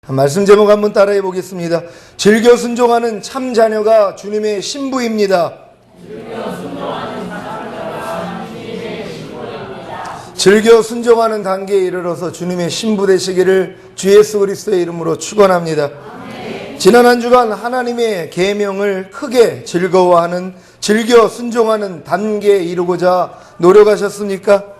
말씀 제목 한번 따라해 보겠습니다. 즐겨 순종하는 참 자녀가 주님의 신부입니다. 즐겨 순종하는 단계에 이르러서 주님의 신부 되시기를 주 예수 그리스도의 이름으로 축원합니다. 지난 한 주간 하나님의 계명을 크게 즐거워하는, 즐겨 순종하는 단계에 이르고자 노력하셨습니까?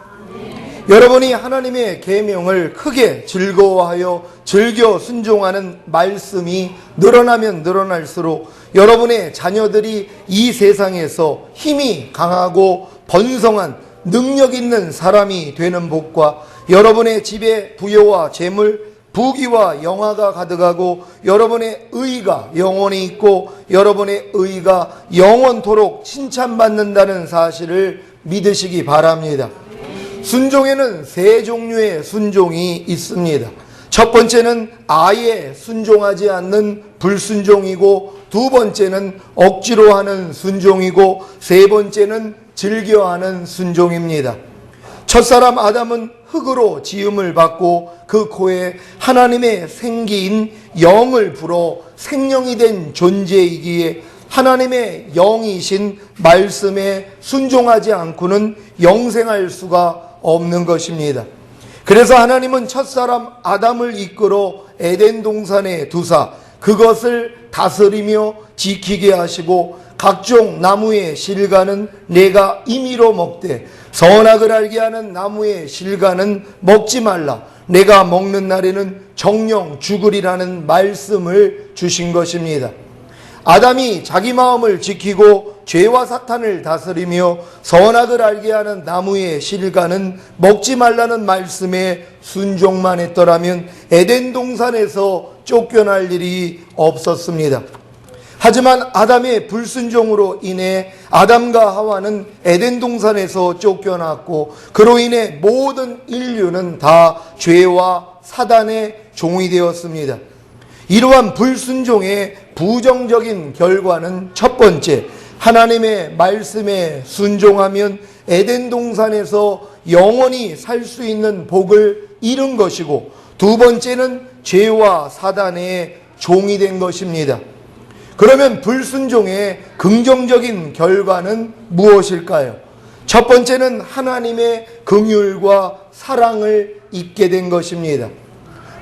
여러분이 하나님의 계명을 크게 즐거워하여 즐겨 순종하는 말씀이 늘어나면 늘어날수록 여러분의 자녀들이 이 세상에서 힘이 강하고 번성한 능력 있는 사람이 되는 복과 여러분의 집에 부여와 재물, 부귀와 영화가 가득하고 여러분의 의가 영원히 있고 여러분의 의가 영원토록 칭찬받는다는 사실을 믿으시기 바랍니다. 순종에는 세 종류의 순종이 있습니다. 첫 번째는 아예 순종하지 않는 불순종이고, 두 번째는 억지로 하는 순종이고, 세 번째는 즐겨하는 순종입니다. 첫사람 아담은 흙으로 지음을 받고 그 코에 하나님의 생기인 영을 불어 생명이 된 존재이기에 하나님의 영이신 말씀에 순종하지 않고는 영생할 수가 없는 것입니다. 그래서 하나님은 첫사람 아담을 이끌어 에덴 동산에 두사 그것을 다스리며 지키게 하시고, 각종 나무의 실과는 내가 임의로 먹되 선악을 알게 하는 나무의 실과는 먹지 말라, 내가 먹는 날에는 정령 죽으리라는 말씀을 주신 것입니다. 아담이 자기 마음을 지키고 죄와 사탄을 다스리며 선악을 알게 하는 나무의 실과는 먹지 말라는 말씀에 순종만 했더라면 에덴 동산에서 쫓겨날 일이 없었습니다. 하지만 아담의 불순종으로 인해 아담과 하와는 에덴 동산에서 쫓겨났고, 그로 인해 모든 인류는 다 죄와 사단의 종이 되었습니다. 이러한 불순종의 부정적인 결과는 첫 번째, 하나님의 말씀에 순종하면 에덴 동산에서 영원히 살 수 있는 복을 잃은 것이고, 두 번째는 죄와 사단의 종이 된 것입니다. 그러면 불순종의 긍정적인 결과는 무엇일까요? 첫 번째는 하나님의 긍휼과 사랑을 잊게 된 것입니다.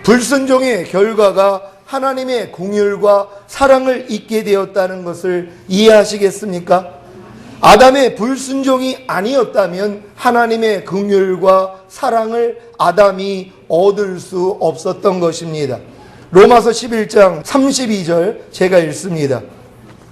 불순종의 결과가 하나님의 긍휼과 사랑을 잊게 되었다는 것을 이해하시겠습니까? 아담의 불순종이 아니었다면 하나님의 긍휼과 사랑을 아담이 얻을 수 없었던 것입니다. 로마서 11장 32절 제가 읽습니다.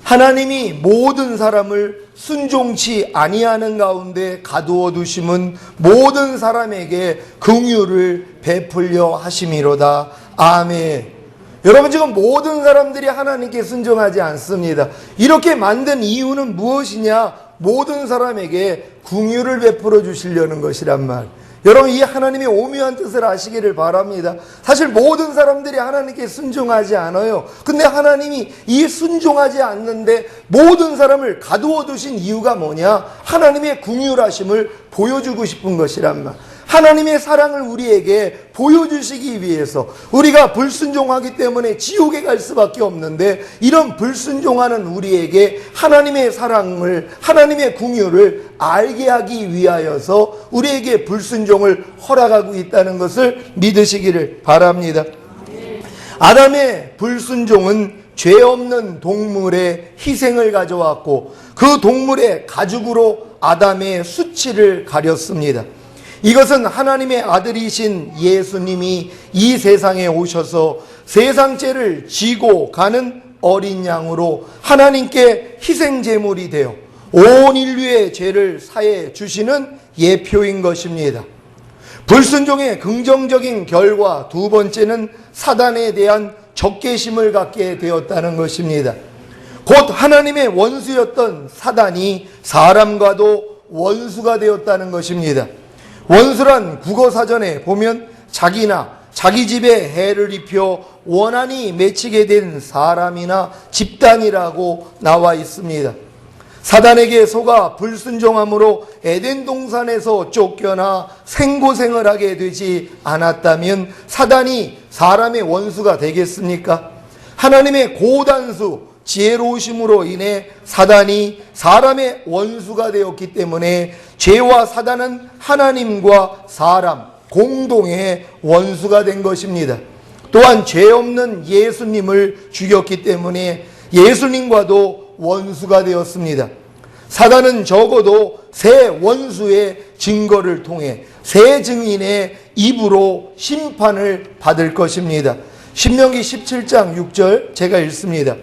하나님이 모든 사람을 순종치 아니하는 가운데 가두어 두심은 모든 사람에게 긍휼을 베풀려 하심이로다. 아멘. 여러분, 지금 모든 사람들이 하나님께 순종하지 않습니다. 이렇게 만든 이유는 무엇이냐? 모든 사람에게 긍휼을 베풀어 주시려는 것이란 말. 여러분, 이 하나님의 오묘한 뜻을 아시기를 바랍니다. 사실 모든 사람들이 하나님께 순종하지 않아요. 근데 하나님이 이 순종하지 않는데 모든 사람을 가두어 두신 이유가 뭐냐? 하나님의 긍휼하심을 보여주고 싶은 것이란 말. 하나님의 사랑을 우리에게 보여주시기 위해서, 우리가 불순종하기 때문에 지옥에 갈 수밖에 없는데, 이런 불순종하는 우리에게 하나님의 사랑을, 하나님의 긍휼을 알게 하기 위하여서 우리에게 불순종을 허락하고 있다는 것을 믿으시기를 바랍니다. 아담의 불순종은 죄 없는 동물의 희생을 가져왔고, 그 동물의 가죽으로 아담의 수치를 가렸습니다. 이것은 하나님의 아들이신 예수님이 이 세상에 오셔서 세상 죄를 지고 가는 어린 양으로 하나님께 희생제물이 되어 온 인류의 죄를 사해 주시는 예표인 것입니다. 불순종의 긍정적인 결과 두 번째는 사단에 대한 적개심을 갖게 되었다는 것입니다. 곧 하나님의 원수였던 사단이 사람과도 원수가 되었다는 것입니다. 원수란 국어사전에 보면 자기나 자기 집에 해를 입혀 원한이 맺히게 된 사람이나 집단이라고 나와 있습니다. 사단에게 속아 불순종함으로 에덴 동산에서 쫓겨나 생고생을 하게 되지 않았다면 사단이 사람의 원수가 되겠습니까? 하나님의 고단수 지혜로우심으로 인해 사단이 사람의 원수가 되었기 때문에 죄와 사단은 하나님과 사람 공동의 원수가 된 것입니다. 또한 죄 없는 예수님을 죽였기 때문에 예수님과도 원수가 되었습니다. 사단은 적어도 세 원수의 증거를 통해 세 증인의 입으로 심판을 받을 것입니다. 신명기 17장 6절 제가 읽습니다.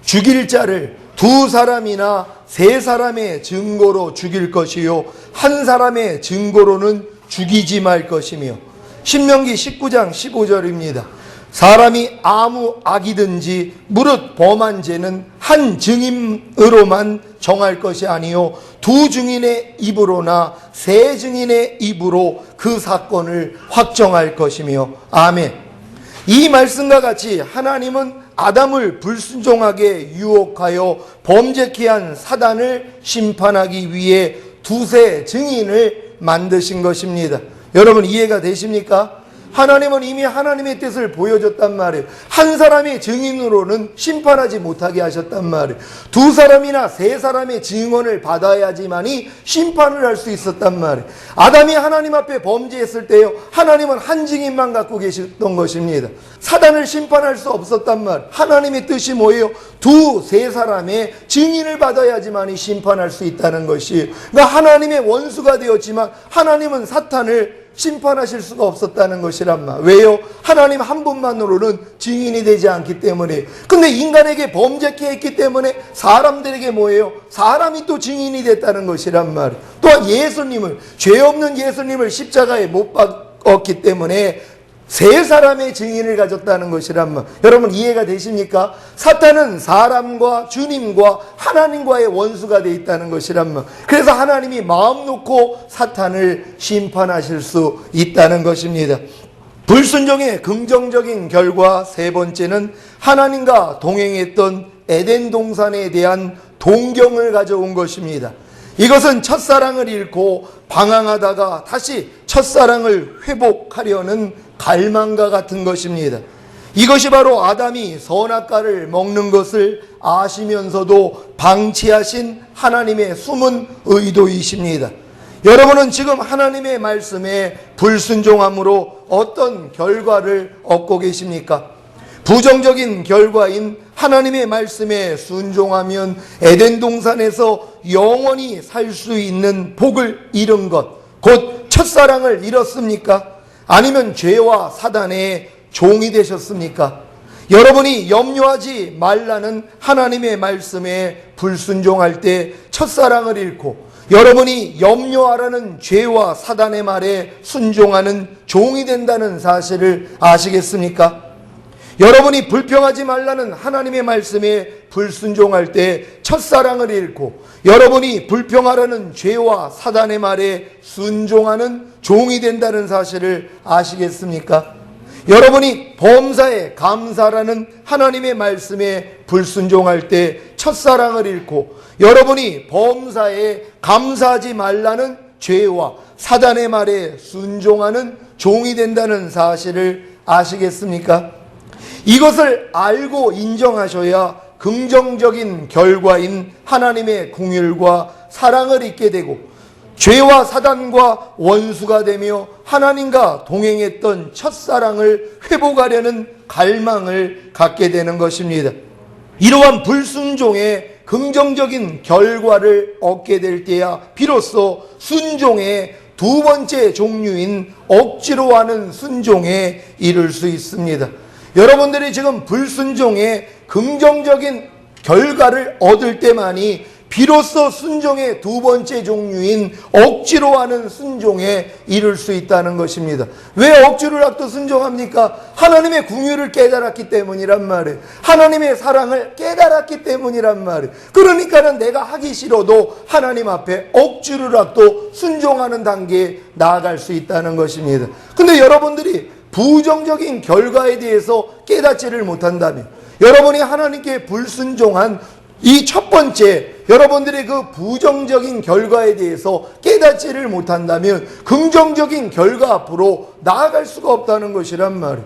죽일 자를 두 사람이나 세 사람의 증거로 죽일 것이요 한 사람의 증거로는 죽이지 말 것이며, 신명기 19장 15절입니다. 사람이 아무 악이든지 무릇 범한 죄는 한 증인으로만 정할 것이 아니요 두 증인의 입으로나 세 증인의 입으로 그 사건을 확정할 것이며. 아멘. 이 말씀과 같이 하나님은 아담을 불순종하게 유혹하여 범죄케 한 사단을 심판하기 위해 두세 증인을 만드신 것입니다. 여러분 이해가 되십니까? 하나님은 이미 하나님의 뜻을 보여줬단 말이에요. 한 사람의 증인으로는 심판하지 못하게 하셨단 말이에요. 두 사람이나 세 사람의 증언을 받아야지만이 심판을 할 수 있었단 말이에요. 아담이 하나님 앞에 범죄했을 때요, 하나님은 한 증인만 갖고 계셨던 것입니다. 사단을 심판할 수 없었단 말이에요. 하나님의 뜻이 뭐예요? 두, 세 사람의 증인을 받아야지만이 심판할 수 있다는 것이, 그러니까 하나님의 원수가 되었지만 하나님은 사탄을 심판하실 수가 없었다는 것이란 말. 왜요? 하나님 한 분만으로는 증인이 되지 않기 때문에. 근데 인간에게 범죄케 했기 때문에 사람들에게 뭐예요? 사람이 또 증인이 됐다는 것이란 말. 또한 예수님을, 죄 없는 예수님을 십자가에 못 박았기 때문에 세 사람의 증인을 가졌다는 것이란 말. 여러분 이해가 되십니까? 사탄은 사람과 주님과 하나님과의 원수가 되어 있다는 것이란 말. 그래서 하나님이 마음 놓고 사탄을 심판하실 수 있다는 것입니다. 불순종의 긍정적인 결과 세 번째는 하나님과 동행했던 에덴 동산에 대한 동경을 가져온 것입니다. 이것은 첫사랑을 잃고 방황하다가 다시 첫사랑을 회복하려는 갈망과 같은 것입니다. 이것이 바로 아담이 선악과를 먹는 것을 아시면서도 방치하신 하나님의 숨은 의도이십니다. 여러분은 지금 하나님의 말씀에 불순종함으로 어떤 결과를 얻고 계십니까? 부정적인 결과인 하나님의 말씀에 순종하면 에덴 동산에서 영원히 살 수 있는 복을 잃은 것, 곧 첫사랑을 잃었습니까? 아니면 죄와 사단의 종이 되셨습니까? 여러분이 염려하지 말라는 하나님의 말씀에 불순종할 때 첫사랑을 잃고, 여러분이 염려하라는 죄와 사단의 말에 순종하는 종이 된다는 사실을 아시겠습니까? 여러분이 불평하지 말라는 하나님의 말씀에 불순종할 때 첫사랑을 잃고, 여러분이 불평하라는 죄와 사단의 말에 순종하는 종이 된다는 사실을 아시겠습니까? 여러분이 범사에 감사라는 하나님의 말씀에 불순종할 때 첫사랑을 잃고, 여러분이 범사에 감사하지 말라는 죄와 사단의 말에 순종하는 종이 된다는 사실을 아시겠습니까? 이것을 알고 인정하셔야 긍정적인 결과인 하나님의 긍휼과 사랑을 잊게 되고, 죄와 사단과 원수가 되며 하나님과 동행했던 첫사랑을 회복하려는 갈망을 갖게 되는 것입니다. 이러한 불순종의 긍정적인 결과를 얻게 될 때야 비로소 순종의 두 번째 종류인 억지로 하는 순종에 이를 수 있습니다. 여러분들이 지금 불순종의 긍정적인 결과를 얻을 때만이 비로소 순종의 두 번째 종류인 억지로 하는 순종에 이를 수 있다는 것입니다. 왜 억지로 또 순종합니까? 하나님의 긍휼을 깨달았기 때문이란 말이에요. 하나님의 사랑을 깨달았기 때문이란 말이에요. 그러니까는 내가 하기 싫어도 하나님 앞에 억지로라도 순종하는 단계에 나아갈 수 있다는 것입니다. 근데 여러분들이 부정적인 결과에 대해서 깨닫지를 못한다면, 여러분이 하나님께 불순종한 이 첫 번째, 여러분들이 그 부정적인 결과에 대해서 깨닫지를 못한다면 긍정적인 결과 앞으로 나아갈 수가 없다는 것이란 말이에요.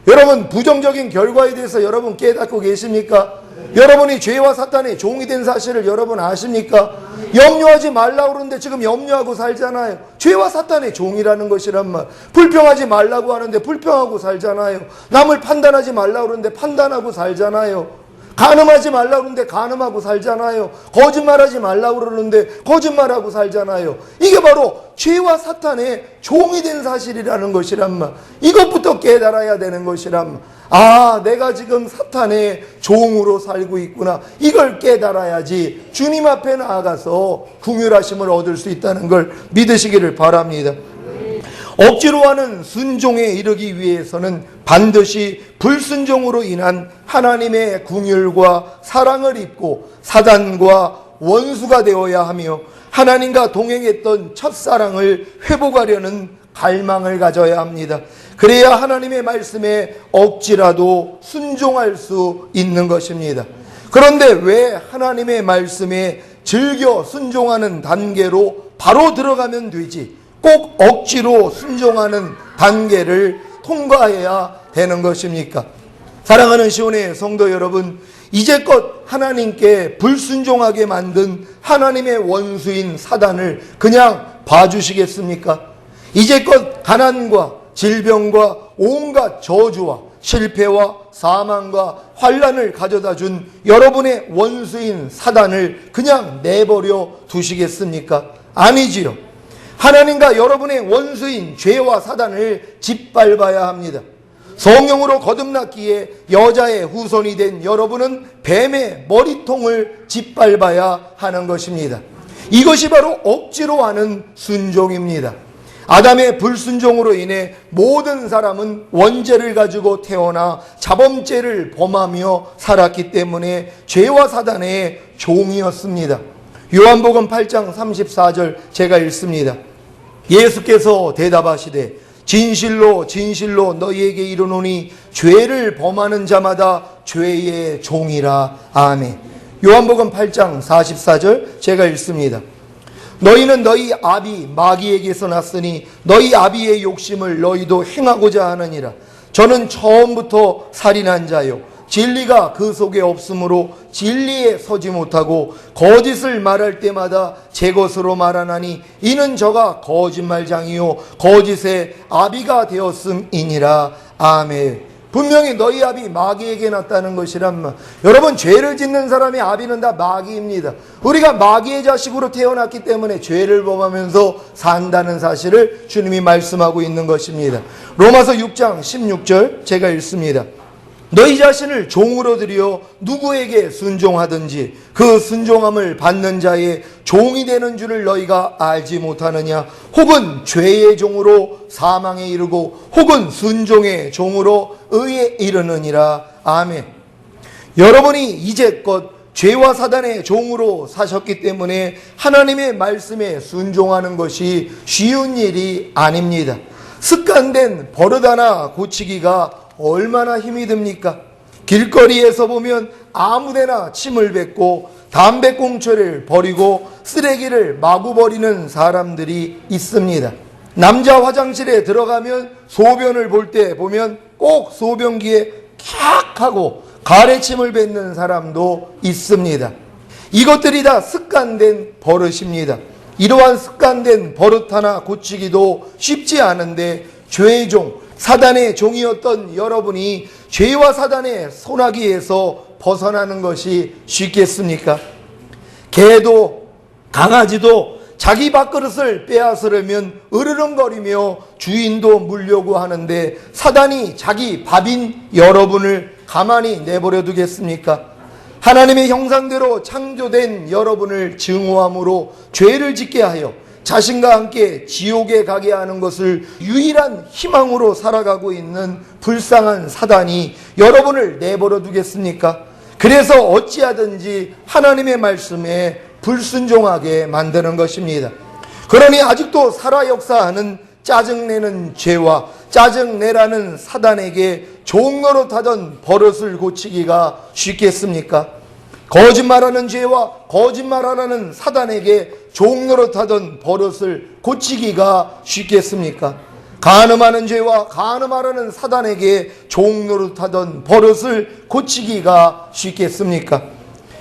여러분, 부정적인 결과에 대해서 여러분 깨닫고 계십니까? 여러분이 죄와 사탄의 종이 된 사실을 여러분 아십니까? 염려하지 말라고 그러는데 지금 염려하고 살잖아요. 죄와 사탄의 종이라는 것이란 말. 불평하지 말라고 하는데 불평하고 살잖아요. 남을 판단하지 말라고 그러는데 판단하고 살잖아요. 간음하지 말라고 그러는데 간음하고 살잖아요. 거짓말하지 말라고 그러는데 거짓말하고 살잖아요. 이게 바로 죄와 사탄의 종이 된 사실이라는 것이란 말. 이것부터 깨달아야 되는 것이란 말. 아, 내가 지금 사탄의 종으로 살고 있구나. 이걸 깨달아야지 주님 앞에 나아가서 긍휼하심을 얻을 수 있다는 걸 믿으시기를 바랍니다. 억지로 하는 순종에 이르기 위해서는 반드시 불순종으로 인한 하나님의 긍휼과 사랑을 입고 사단과 원수가 되어야 하며 하나님과 동행했던 첫사랑을 회복하려는 갈망을 가져야 합니다. 그래야 하나님의 말씀에 억지라도 순종할 수 있는 것입니다. 그런데 왜 하나님의 말씀에 즐겨 순종하는 단계로 바로 들어가면 되지 꼭 억지로 순종하는 단계를 통과해야 되는 것입니까? 사랑하는 시온의 성도 여러분, 이제껏 하나님께 불순종하게 만든 하나님의 원수인 사단을 그냥 봐주시겠습니까? 이제껏 가난과 질병과 온갖 저주와 실패와 사망과 환난을 가져다 준 여러분의 원수인 사단을 그냥 내버려 두시겠습니까? 아니지요. 하나님과 여러분의 원수인 죄와 사단을 짓밟아야 합니다. 성령으로 거듭났기에 여자의 후손이 된 여러분은 뱀의 머리통을 짓밟아야 하는 것입니다. 이것이 바로 억지로 하는 순종입니다. 아담의 불순종으로 인해 모든 사람은 원죄를 가지고 태어나 자범죄를 범하며 살았기 때문에 죄와 사단의 종이었습니다. 요한복음 8장 34절 제가 읽습니다. 예수께서 대답하시되 진실로 진실로 너희에게 이르노니 죄를 범하는 자마다 죄의 종이라. 아멘. 요한복음 8장 44절 제가 읽습니다. 너희는 너희 아비 마귀에게서 났으니 너희 아비의 욕심을 너희도 행하고자 하느니라. 저는 처음부터 살인한 자요 진리가 그 속에 없으므로 진리에 서지 못하고 거짓을 말할 때마다 제 것으로 말하나니 이는 저가 거짓말장이요 거짓의 아비가 되었음이니라. 아멘. 분명히 너희 아비 마귀에게 났다는 것이란 말. 여러분, 죄를 짓는 사람의 아비는 다 마귀입니다. 우리가 마귀의 자식으로 태어났기 때문에 죄를 범하면서 산다는 사실을 주님이 말씀하고 있는 것입니다. 로마서 6장 16절 제가 읽습니다. 너희 자신을 종으로 들여 누구에게 순종하든지 그 순종함을 받는 자의 종이 되는 줄을 너희가 알지 못하느냐. 혹은 죄의 종으로 사망에 이르고 혹은 순종의 종으로 의에 이르느니라. 아멘. 여러분이 이제껏 죄와 사단의 종으로 사셨기 때문에 하나님의 말씀에 순종하는 것이 쉬운 일이 아닙니다. 습관된 버릇 하나 고치기가 얼마나 힘이 듭니까? 길거리에서 보면 아무데나 침을 뱉고 담배꽁초를 버리고 쓰레기를 마구 버리는 사람들이 있습니다. 남자 화장실에 들어가면 소변을 볼 때 보면 꼭 소변기에 캬 하고 가래침을 뱉는 사람도 있습니다. 이것들이 다 습관된 버릇입니다. 이러한 습관된 버릇 하나 고치기도 쉽지 않은데 죄의 종, 사단의 종이었던 여러분이 죄와 사단의 소나기에서 벗어나는 것이 쉽겠습니까? 개도 강아지도 자기 밥그릇을 빼앗으려면 으르렁거리며 주인도 물려고 하는데 사단이 자기 밥인 여러분을 가만히 내버려 두겠습니까? 하나님의 형상대로 창조된 여러분을 증오함으로 죄를 짓게 하여 자신과 함께 지옥에 가게 하는 것을 유일한 희망으로 살아가고 있는 불쌍한 사단이 여러분을 내버려 두겠습니까? 그래서 어찌하든지 하나님의 말씀에 불순종하게 만드는 것입니다. 그러니 아직도 살아 역사하는 짜증내는 죄와 짜증내라는 사단에게 종노릇하던 버릇을 고치기가 쉽겠습니까? 거짓말하는 죄와 거짓말하는 사단에게 종노릇하던 버릇을 고치기가 쉽겠습니까? 간음하는 죄와 간음하는 사단에게 종노릇하던 버릇을 고치기가 쉽겠습니까?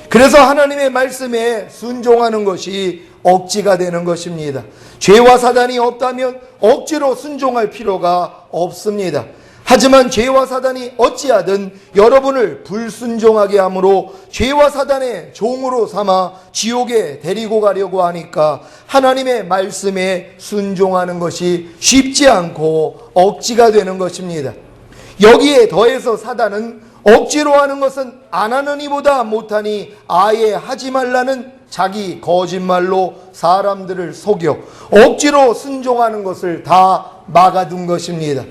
그래서 하나님의 말씀에 순종하는 것이 억지가 되는 것입니다. 죄와 사단이 없다면 억지로 순종할 필요가 없습니다. 하지만 죄와 사단이 어찌하든 여러분을 불순종하게 하므로 죄와 사단의 종으로 삼아 지옥에 데리고 가려고 하니까 하나님의 말씀에 순종하는 것이 쉽지 않고 억지가 되는 것입니다. 여기에 더해서 사단은 억지로 하는 것은 안 하는 이보다 못하니 아예 하지 말라는 자기 거짓말로 사람들을 속여 억지로 순종하는 것을 다 막아둔 것입니다.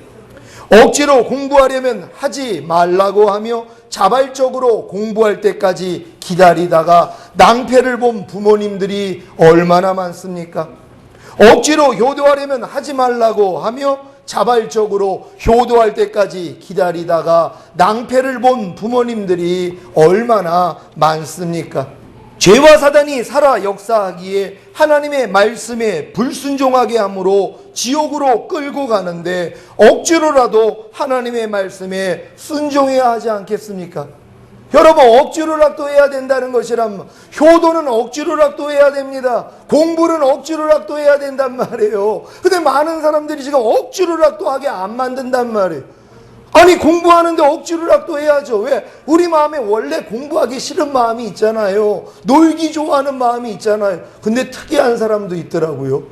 억지로 공부하려면 하지 말라고 하며 자발적으로 공부할 때까지 기다리다가 낭패를 본 부모님들이 얼마나 많습니까? 억지로 효도하려면 하지 말라고 하며 자발적으로 효도할 때까지 기다리다가 낭패를 본 부모님들이 얼마나 많습니까? 죄와 사단이 살아 역사하기에 하나님의 말씀에 불순종하게 함으로 지옥으로 끌고 가는데 억지로라도 하나님의 말씀에 순종해야 하지 않겠습니까? 여러분, 억지로라도 해야 된다는 것이라면 효도는 억지로라도 해야 됩니다. 공부는 억지로라도 해야 된단 말이에요. 근데 많은 사람들이 지금 억지로라도 하게 안 만든단 말이에요. 아니, 공부하는데 억지로라도 해야죠. 왜? 우리 마음에 원래 공부하기 싫은 마음이 있잖아요. 놀기 좋아하는 마음이 있잖아요. 근데 특이한 사람도 있더라고요.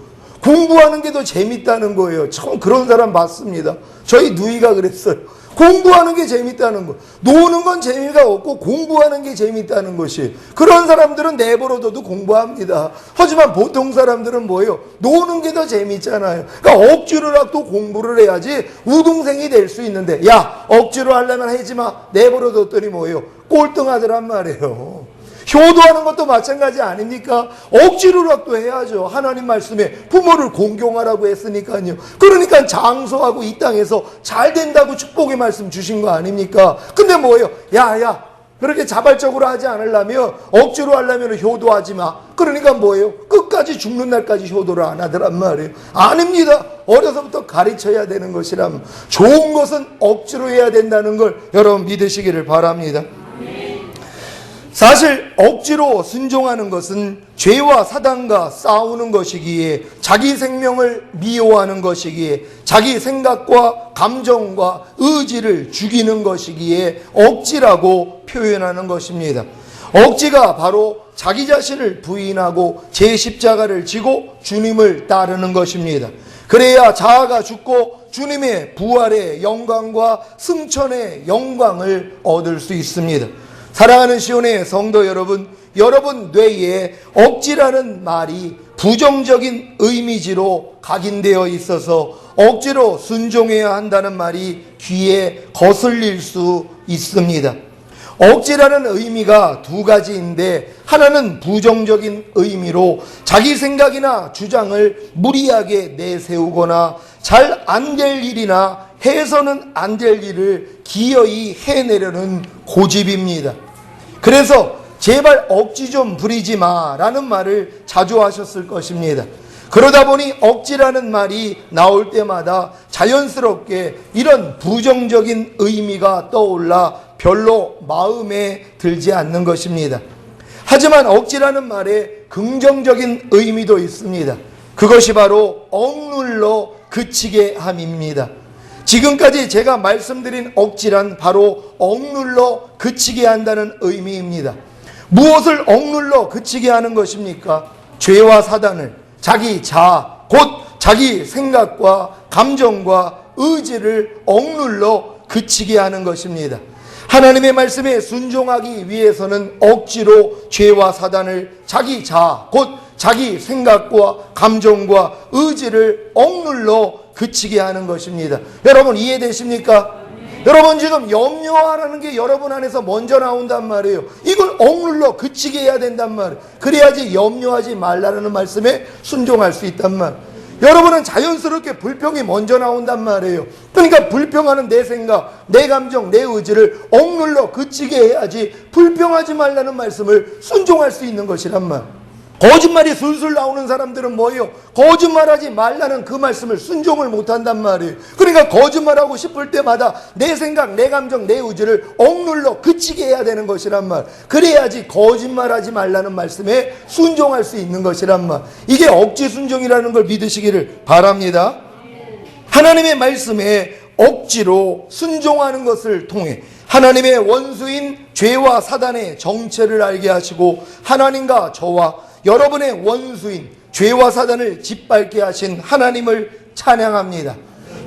공부하는 게 더 재밌다는 거예요. 처음 그런 사람 봤습니다. 저희 누이가 그랬어요. 공부하는 게 재밌다는 거. 노는 건 재미가 없고 공부하는 게 재밌다는 것이. 그런 사람들은 내버려둬도 공부합니다. 하지만 보통 사람들은 뭐예요? 노는 게 더 재밌잖아요. 그러니까 억지로라도 공부를 해야지 우등생이 될 수 있는데, 야, 억지로 하려면 하지 마. 내버려뒀더니 뭐예요? 꼴등하더란 말이에요. 효도하는 것도 마찬가지 아닙니까? 억지로라도 해야죠. 하나님 말씀에 부모를 공경하라고 했으니까요. 그러니까 장수하고 이 땅에서 잘 된다고 축복의 말씀 주신 거 아닙니까? 근데 뭐예요? 야, 그렇게 자발적으로 하지 않으려면, 억지로 하려면 효도하지 마. 그러니까 뭐예요? 끝까지 죽는 날까지 효도를 안 하더란 말이에요. 아닙니다. 어려서부터 가르쳐야 되는 것이라면 좋은 것은 억지로 해야 된다는 걸 여러분 믿으시기를 바랍니다. 사실 억지로 순종하는 것은 죄와 사단과 싸우는 것이기에, 자기 생명을 미워하는 것이기에, 자기 생각과 감정과 의지를 죽이는 것이기에 억지라고 표현하는 것입니다. 억지가 바로 자기 자신을 부인하고 제 십자가를 지고 주님을 따르는 것입니다. 그래야 자아가 죽고 주님의 부활의 영광과 승천의 영광을 얻을 수 있습니다. 사랑하는 시온의 성도 여러분, 여러분 뇌에 억지라는 말이 부정적인 의미지로 각인되어 있어서 억지로 순종해야 한다는 말이 귀에 거슬릴 수 있습니다. 억지라는 의미가 두 가지인데, 하나는 부정적인 의미로 자기 생각이나 주장을 무리하게 내세우거나 잘 안 될 일이나 해서는 안 될 일을 기어이 해내려는 고집입니다. 그래서 제발 억지 좀 부리지 마 라는 말을 자주 하셨을 것입니다. 그러다 보니 억지라는 말이 나올 때마다 자연스럽게 이런 부정적인 의미가 떠올라 별로 마음에 들지 않는 것입니다. 하지만 억지라는 말에 긍정적인 의미도 있습니다. 그것이 바로 억눌러 그치게 함입니다. 지금까지 제가 말씀드린 억지란 바로 억눌러 그치게 한다는 의미입니다. 무엇을 억눌러 그치게 하는 것입니까? 죄와 사단을, 자기 자아, 곧 자기 생각과 감정과 의지를 억눌러 그치게 하는 것입니다. 하나님의 말씀에 순종하기 위해서는 억지로 죄와 사단을, 자기 자아, 곧 자기 생각과 감정과 의지를 억눌러 그치게 하는 것입니다. 여러분 이해되십니까? 여러분 지금 염려하라는 게 여러분 안에서 먼저 나온단 말이에요. 이걸 억눌러 그치게 해야 된단 말이에요. 그래야지 염려하지 말라는 말씀에 순종할 수 있단 말이에요. 여러분은 자연스럽게 불평이 먼저 나온단 말이에요. 그러니까 불평하는 내 생각, 내 감정, 내 의지를 억눌러 그치게 해야지 불평하지 말라는 말씀을 순종할 수 있는 것이란 말. 거짓말이 술술 나오는 사람들은 뭐예요? 거짓말하지 말라는 그 말씀을 순종을 못한단 말이에요. 그러니까 거짓말하고 싶을 때마다 내 생각, 내 감정, 내 의지를 억눌러 그치게 해야 되는 것이란 말. 그래야지 거짓말하지 말라는 말씀에 순종할 수 있는 것이란 말. 이게 억지 순종이라는 걸 믿으시기를 바랍니다. 하나님의 말씀에 억지로 순종하는 것을 통해 하나님의 원수인 죄와 사단의 정체를 알게 하시고 하나님과 저와 여러분의 원수인 죄와 사단을 짓밟게 하신 하나님을 찬양합니다.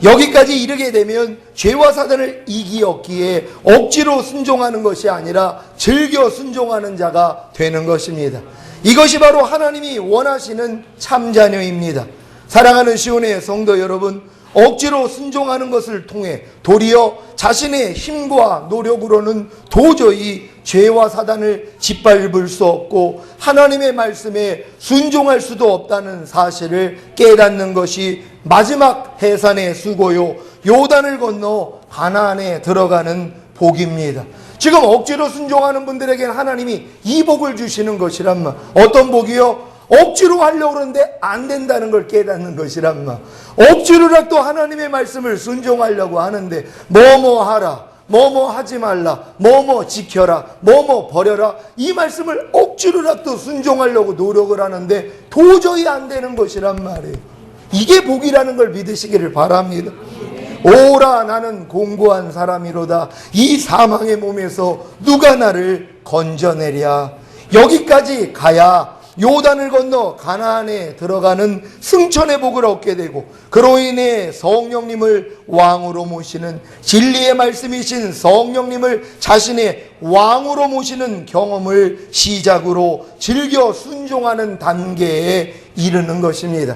여기까지 이르게 되면 죄와 사단을 이기었기에 억지로 순종하는 것이 아니라 즐겨 순종하는 자가 되는 것입니다. 이것이 바로 하나님이 원하시는 참자녀입니다. 사랑하는 시온의 성도 여러분, 억지로 순종하는 것을 통해 도리어 자신의 힘과 노력으로는 도저히 죄와 사단을 짓밟을 수 없고 하나님의 말씀에 순종할 수도 없다는 사실을 깨닫는 것이 마지막 해산의 수고요, 요단을 건너 가나안에 들어가는 복입니다. 지금 억지로 순종하는 분들에게는 하나님이 이 복을 주시는 것이란 말. 어떤 복이요? 억지로 하려고 그러는데 안 된다는 걸 깨닫는 것이란 말. 억지로라도 하나님의 말씀을 순종하려고 하는데 뭐뭐 하라, 뭐뭐 하지 말라, 뭐뭐 지켜라, 뭐뭐 버려라, 이 말씀을 억지로라도 순종하려고 노력을 하는데 도저히 안 되는 것이란 말이에요. 이게 복이라는 걸 믿으시기를 바랍니다. 오라 나는 공고한 사람이로다. 이 사망의 몸에서 누가 나를 건져내랴. 여기까지 가야 요단을 건너 가나안에 들어가는 승천의 복을 얻게 되고 그로 인해 성령님을 왕으로 모시는, 진리의 말씀이신 성령님을 자신의 왕으로 모시는 경험을 시작으로 즐겨 순종하는 단계에 이르는 것입니다.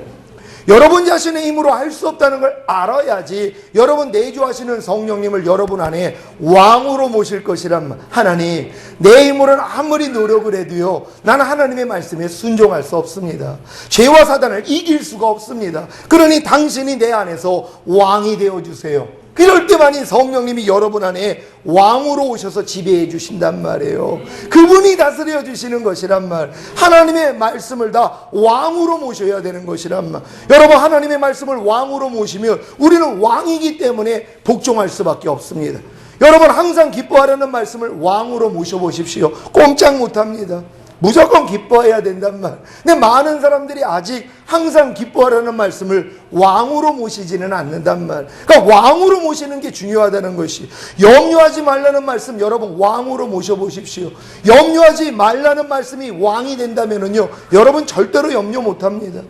여러분 자신의 힘으로 할 수 없다는 걸 알아야지 여러분 내주하시는 성령님을 여러분 안에 왕으로 모실 것이란 말. 하나님, 내 힘으로는 아무리 노력을 해도요, 나는 하나님의 말씀에 순종할 수 없습니다. 죄와 사단을 이길 수가 없습니다. 그러니 당신이 내 안에서 왕이 되어주세요. 그럴 때만이 성령님이 여러분 안에 왕으로 오셔서 지배해 주신단 말이에요. 그분이 다스려 주시는 것이란 말. 하나님의 말씀을 다 왕으로 모셔야 되는 것이란 말. 여러분, 하나님의 말씀을 왕으로 모시면 우리는 왕이기 때문에 복종할 수밖에 없습니다. 여러분, 항상 기뻐하라는 말씀을 왕으로 모셔보십시오. 꼼짝 못합니다. 무조건 기뻐해야 된단 말. 근데 많은 사람들이 아직 항상 기뻐하라는 말씀을 왕으로 모시지는 않는단 말. 그러니까 왕으로 모시는 게 중요하다는 것이. 염려하지 말라는 말씀 여러분 왕으로 모셔보십시오. 염려하지 말라는 말씀이 왕이 된다면은요, 여러분 절대로 염려 못합니다.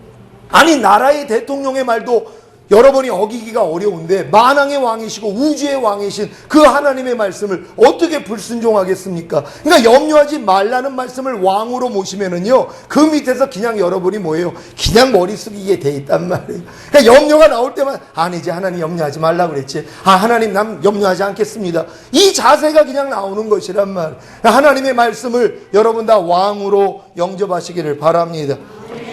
아니, 나라의 대통령의 말도 여러분이 어기기가 어려운데 만왕의 왕이시고 우주의 왕이신 그 하나님의 말씀을 어떻게 불순종하겠습니까? 그러니까 염려하지 말라는 말씀을 왕으로 모시면은요, 그 밑에서 그냥 여러분이 뭐예요? 그냥 머리 숙이게 돼 있단 말이에요. 그러니까 염려가 나올 때만 아니지, 하나님 염려하지 말라고 그랬지. 아, 하나님 남 염려하지 않겠습니다. 이 자세가 그냥 나오는 것이란 말. 하나님의 말씀을 여러분 다 왕으로 영접하시기를 바랍니다.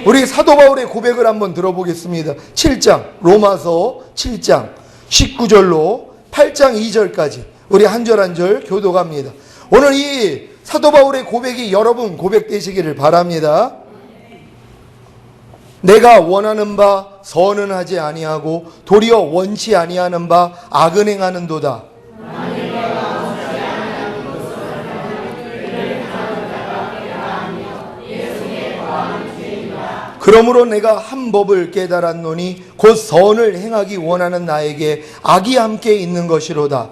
우리 사도 바울의 고백을 한번 들어보겠습니다. 7장, 로마서 7장 19절로 8장 2절까지 우리 한 절 한 절 교독합니다. 오늘 이 사도 바울의 고백이 여러분 고백 되시기를 바랍니다. 내가 원하는 바 선은 하지 아니하고 도리어 원치 아니하는 바 악은 행하는도다. 그러므로 내가 한 법을 깨달았노니 곧 선을 행하기 원하는 나에게 악이 함께 있는 것이로다.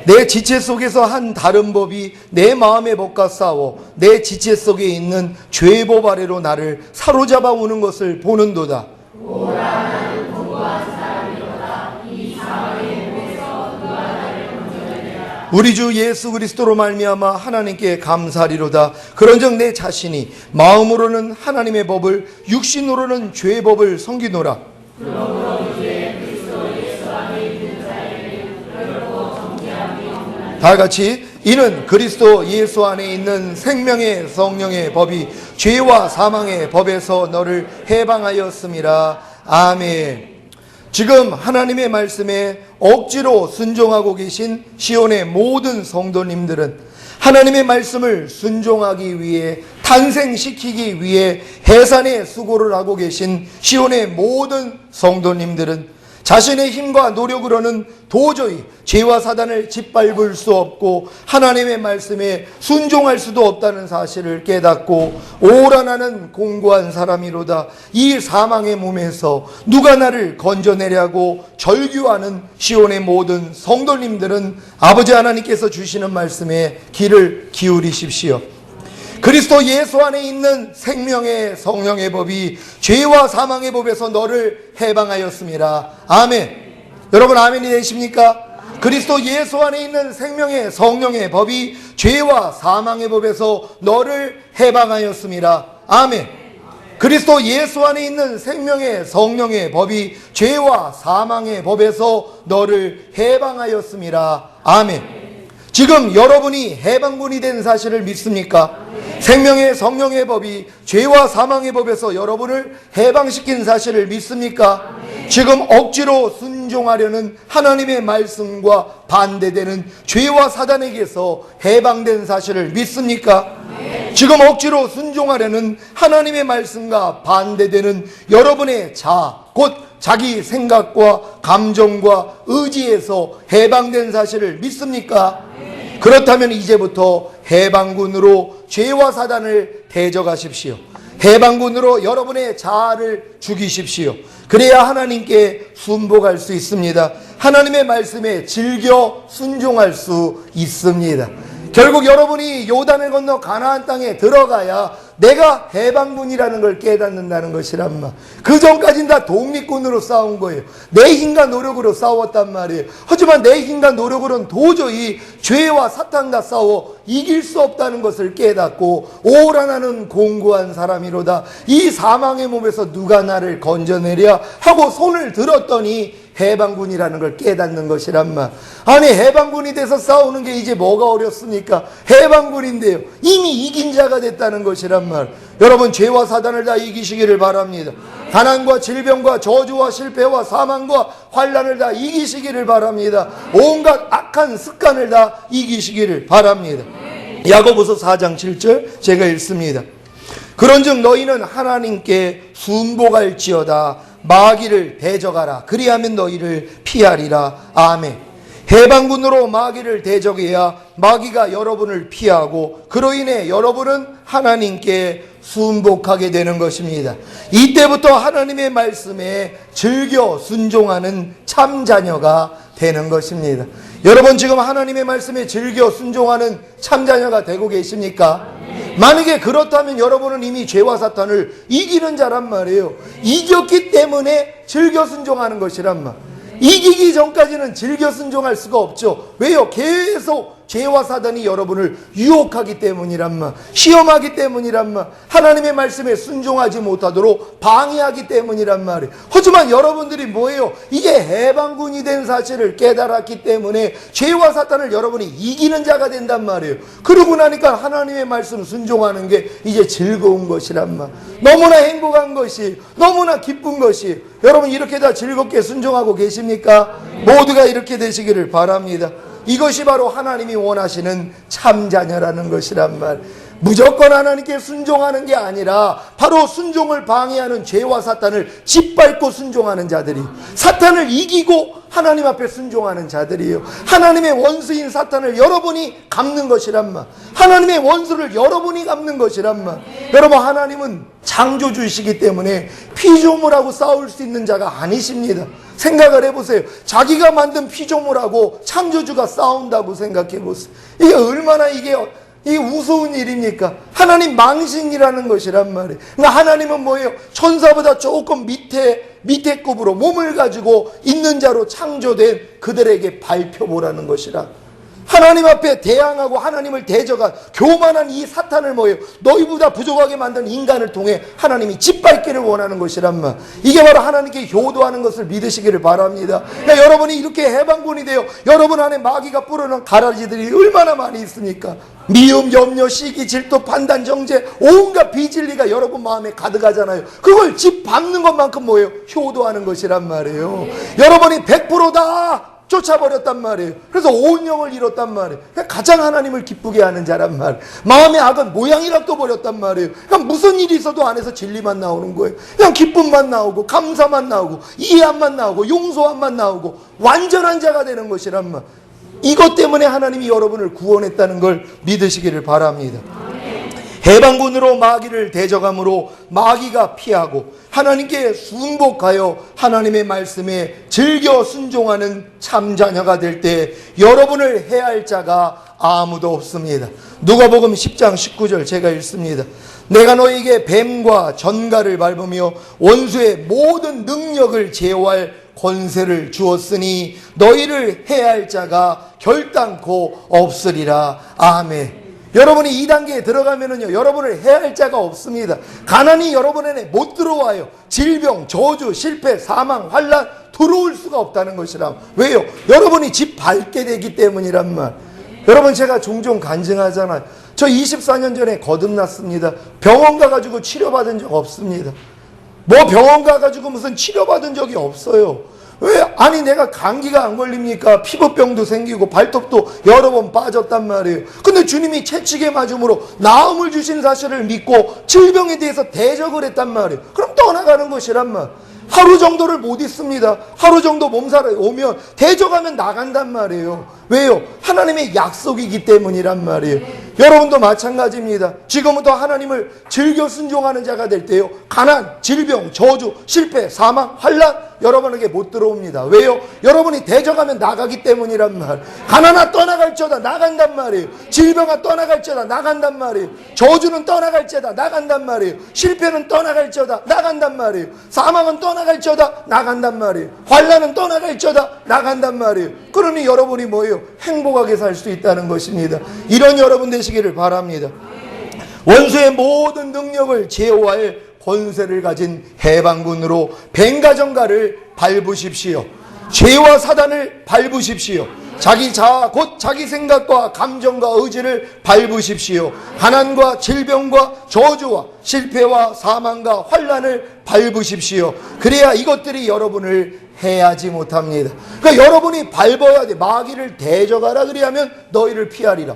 내 지체 속에서 한 다른 법이 내 마음의 법과 싸워 내 지체 속에 있는 죄의 법 아래로 나를 사로잡아 오는 것을 보는도다. 우리 주 예수 그리스도로 말미암아 하나님께 감사하리로다. 그런즉 내 자신이 마음으로는 하나님의 법을, 육신으로는 죄의 법을 섬기노라. 다 같이 이는 그리스도 예수 안에 있는 생명의 성령의 법이 죄와 사망의 법에서 너를 해방하였음이라. 아멘. 지금 하나님의 말씀에 억지로 순종하고 계신 시온의 모든 성도님들은 하나님의 말씀을 순종하기 위해, 탄생시키기 위해 해산의 수고를 하고 계신 시온의 모든 성도님들은 자신의 힘과 노력으로는 도저히 죄와 사단을 짓밟을 수 없고 하나님의 말씀에 순종할 수도 없다는 사실을 깨닫고 오라 나는 공고한 사람이로다. 이 사망의 몸에서 누가 나를 건져내려고 절규하는 시온의 모든 성도님들은 아버지 하나님께서 주시는 말씀에 귀를 기울이십시오. 그리스도 예수 안에 있는 생명의 성령의 법이 죄와 사망의 법에서 너를 해방하였습니다. 아멘. 여러분 아멘이 되십니까? 그리스도 예수 안에 있는 생명의 성령의 법이 죄와 사망의 법에서 너를 해방하였습니다. 아멘. 그리스도 예수 안에 있는 생명의 성령의 법이 죄와 사망의 법에서 너를 해방하였습니다. 아멘. 지금 여러분이 해방군이 된 사실을 믿습니까? 생명의 성령의 법이 죄와 사망의 법에서 여러분을 해방시킨 사실을 믿습니까? 지금 억지로 순종하려는 하나님의 말씀과 반대되는 죄와 사단에게서 해방된 사실을 믿습니까? 지금 억지로 순종하려는 하나님의 말씀과 반대되는 여러분의 곧 자기 생각과 감정과 의지에서 해방된 사실을 믿습니까? 그렇다면 이제부터 해방군으로 죄와 사단을 대적하십시오. 해방군으로 여러분의 자아를 죽이십시오. 그래야 하나님께 순복할 수 있습니다. 하나님의 말씀에 즐겨 순종할 수 있습니다. 결국 여러분이 요단을 건너 가나안 땅에 들어가야 내가 해방군이라는 걸 깨닫는다는 것이란 말. 그 전까지는 다 독립군으로 싸운 거예요. 내 힘과 노력으로 싸웠단 말이에요. 하지만 내 힘과 노력으로는 도저히 죄와 사탄과 싸워 이길 수 없다는 것을 깨닫고 오라 나는 공고한 사람이로다. 이 사망의 몸에서 누가 나를 건져내랴 하고 손을 들었더니 해방군이라는 걸 깨닫는 것이란 말. 아니 해방군이 돼서 싸우는 게 이제 뭐가 어렵습니까? 해방군인데요. 이미 이긴 자가 됐다는 것이란 말. 여러분 죄와 사단을 다 이기시기를 바랍니다. 가난과 질병과 저주와 실패와 사망과 환난을 다 이기시기를 바랍니다. 온갖 악한 습관을 다 이기시기를 바랍니다. 야고보서 4장 7절 제가 읽습니다. 그런즉 너희는 하나님께 순복할지어다. 마귀를 대적하라. 그리하면 너희를 피하리라. 아멘. 해방군으로 마귀를 대적해야 마귀가 여러분을 피하고 그로 인해 여러분은 하나님께 순복하게 되는 것입니다. 이때부터 하나님의 말씀에 즐겨 순종하는 참 자녀가 되는 것입니다. 여러분 지금 하나님의 말씀에 즐겨 순종하는 참 자녀가 되고 계십니까? 만약에 그렇다면 여러분은 이미 죄와 사탄을 이기는 자란 말이에요. 이겼기 때문에 즐겨 순종하는 것이란 말. 이기기 전까지는 즐겨 순종할 수가 없죠. 왜요? 계속 죄와 사단이 여러분을 유혹하기 때문이란 말, 시험하기 때문이란 말, 하나님의 말씀에 순종하지 못하도록 방해하기 때문이란 말이에요. 하지만 여러분들이 뭐예요? 이게 해방군이 된 사실을 깨달았기 때문에 죄와 사탄을 여러분이 이기는 자가 된단 말이에요. 그러고 나니까 하나님의 말씀 순종하는 게 이제 즐거운 것이란 말, 너무나 행복한 것이, 너무나 기쁜 것이. 여러분 이렇게 다 즐겁게 순종하고 계십니까? 모두가 이렇게 되시기를 바랍니다. 이것이 바로 하나님이 원하시는 참 자녀라는 것이란 말. 무조건 하나님께 순종하는 게 아니라 바로 순종을 방해하는 죄와 사탄을 짓밟고 순종하는 자들이, 사탄을 이기고 하나님 앞에 순종하는 자들이에요. 하나님의 원수인 사탄을 여러분이 갚는 것이란 말. 하나님의 원수를 여러분이 갚는 것이란 말. 여러분 하나님은 창조주이시기 때문에 피조물하고 싸울 수 있는 자가 아니십니다. 생각을 해보세요. 자기가 만든 피조물하고 창조주가 싸운다고 생각해 보세요. 이게 얼마나 이게 우스운 일입니까? 하나님 망신이라는 것이란 말이에요. 그러니까 하나님은 뭐예요? 천사보다 조금 밑에 급으로 몸을 가지고 있는 자로 창조된 그들에게 발표보라는 것이라. 하나님 앞에 대항하고 하나님을 대적한 교만한 이 사탄을 뭐예요? 너희보다 부족하게 만든 인간을 통해 하나님이 짓밟기를 원하는 것이란 말. 이게 바로 하나님께 효도하는 것을 믿으시기를 바랍니다. 그러니까 여러분이 이렇게 해방군이 되어 여러분 안에 마귀가 뿌려놓은 가라지들이 얼마나 많이 있습니까? 미움, 염려, 시기, 질투, 판단, 정죄, 온갖 비진리가 여러분 마음에 가득하잖아요. 그걸 짓밟는 것만큼 뭐예요? 효도하는 것이란 말이에요. 여러분이 100%다 쫓아버렸단 말이에요. 그래서 온 영을 잃었단 말이에요. 가장 하나님을 기쁘게 하는 자란 말. 마음의 악은 모양이라도 버렸단 말이에요. 그냥 무슨 일이 있어도 안에서 진리만 나오는 거예요. 그냥 기쁨만 나오고 감사만 나오고 이해함만 나오고 용서함만 나오고 완전한 자가 되는 것이란 말. 이것 때문에 하나님이 여러분을 구원했다는 걸 믿으시기를 바랍니다. 해방군으로 마귀를 대적함으로 마귀가 피하고 하나님께 순복하여 하나님의 말씀에 즐겨 순종하는 참자녀가 될 때 여러분을 해할 자가 아무도 없습니다. 누가복음 10장 19절 제가 읽습니다. 내가 너에게 뱀과 전갈을 밟으며 원수의 모든 능력을 제어할 권세를 주었으니 너희를 해할 자가 결단코 없으리라. 아멘. 여러분이 이 단계에 들어가면은요, 여러분을 해할 자가 없습니다. 가난이 여러분에게 못 들어와요. 질병, 저주, 실패, 사망, 환난 들어올 수가 없다는 것이라. 왜요? 여러분이 집 밟게 되기 때문이란 말. 여러분, 제가 종종 간증하잖아요. 저 24년 전에 거듭났습니다. 병원 가가지고 치료받은 적 없습니다. 뭐 병원 가가지고 무슨 치료받은 적이 없어요. 왜? 아니 내가 감기가 안 걸립니까? 피부병도 생기고 발톱도 여러 번 빠졌단 말이에요. 근데 주님이 채찍에 맞음으로 나음을 주신 사실을 믿고 질병에 대해서 대적을 했단 말이에요. 그럼 떠나가는 것이란 말. 하루 정도를 못 있습니다. 하루 정도 몸살이 오면 대적하면 나간단 말이에요. 왜요? 하나님의 약속이기 때문이란 말이에요. 여러분도 마찬가지입니다. 지금부터 하나님을 즐겨 순종하는 자가 될 때요, 가난, 질병, 저주, 실패, 사망, 환난 여러분에게 못 들어옵니다. 왜요? 여러분이 대적하면 나가기 때문이란 말. 가난아 떠나갈지어다 나간단 말이에요. 질병아 떠나갈지어다 나간단 말이에요. 저주는 떠나갈지어다 나간단 말이에요. 실패는 떠나갈지어다 나간단 말이에요. 사망은 떠나갈지어다 나간단 말이에요. 환난은 떠나갈지어다 나간단 말이에요. 그러니 여러분이 뭐예요? 행복하게 살 수 있다는 것입니다. 이런 여러분 되시기를 바랍니다. 원수의 모든 능력을 제어할 권세를 가진 해방군으로 뱀과 전갈을 밟으십시오. 죄와 사단을 밟으십시오. 자기 자아 곧 자기 생각과 감정과 의지를 밟으십시오. 가난과 질병과 저주와 실패와 사망과 환난을 밟으십시오. 그래야 이것들이 여러분을 해하지 못합니다. 그러니까 여러분이 밟아야 돼. 마귀를 대적하라 그리하면 너희를 피하리라.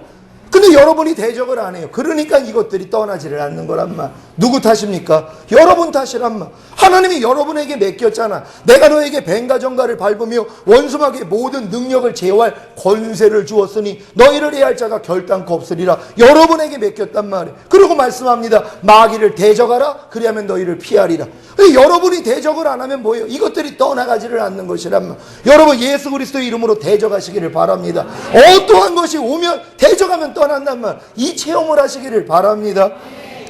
근데 여러분이 대적을 안 해요. 그러니까 이것들이 떠나지를 않는 거란 말. 누구 탓입니까? 여러분 탓이란 말. 하나님이 여러분에게 맡겼잖아. 내가 너에게 뱀과 전갈을 밟으며 원수마귀의 모든 능력을 제어할 권세를 주었으니 너희를 해할 자가 결단코 없으리라. 여러분에게 맡겼단 말이에요. 그리고 말씀합니다. 마귀를 대적하라. 그리하면 너희를 피하리라. 여러분이 대적을 안 하면 뭐예요? 이것들이 떠나가지를 않는 것이란 말. 여러분 예수 그리스도의 이름으로 대적하시기를 바랍니다. 어떠한 것이 오면 대적하면 떠난단 말. 이 체험을 하시기를 바랍니다.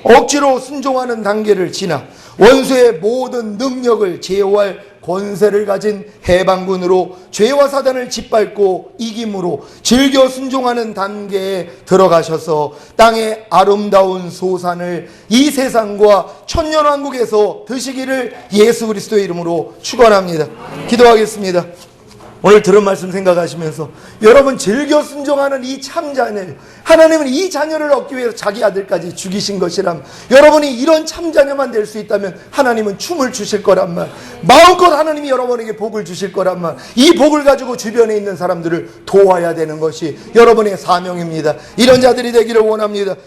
억지로 순종하는 단계를 지나 원수의 모든 능력을 제어할 권세를 가진 해방군으로 죄와 사단을 짓밟고 이김으로 즐겨 순종하는 단계에 들어가셔서 땅의 아름다운 소산을 이 세상과 천년왕국에서 드시기를 예수 그리스도의 이름으로 축원합니다. 기도하겠습니다. 오늘 들은 말씀 생각하시면서 여러분 즐겨 순종하는 이 참자녀, 하나님은 이 자녀를 얻기 위해서 자기 아들까지 죽이신 것이란, 여러분이 이런 참자녀만 될 수 있다면 하나님은 춤을 주실 거란 말, 마음껏 하나님이 여러분에게 복을 주실 거란 말, 이 복을 가지고 주변에 있는 사람들을 도와야 되는 것이 여러분의 사명입니다. 이런 자들이 되기를 원합니다.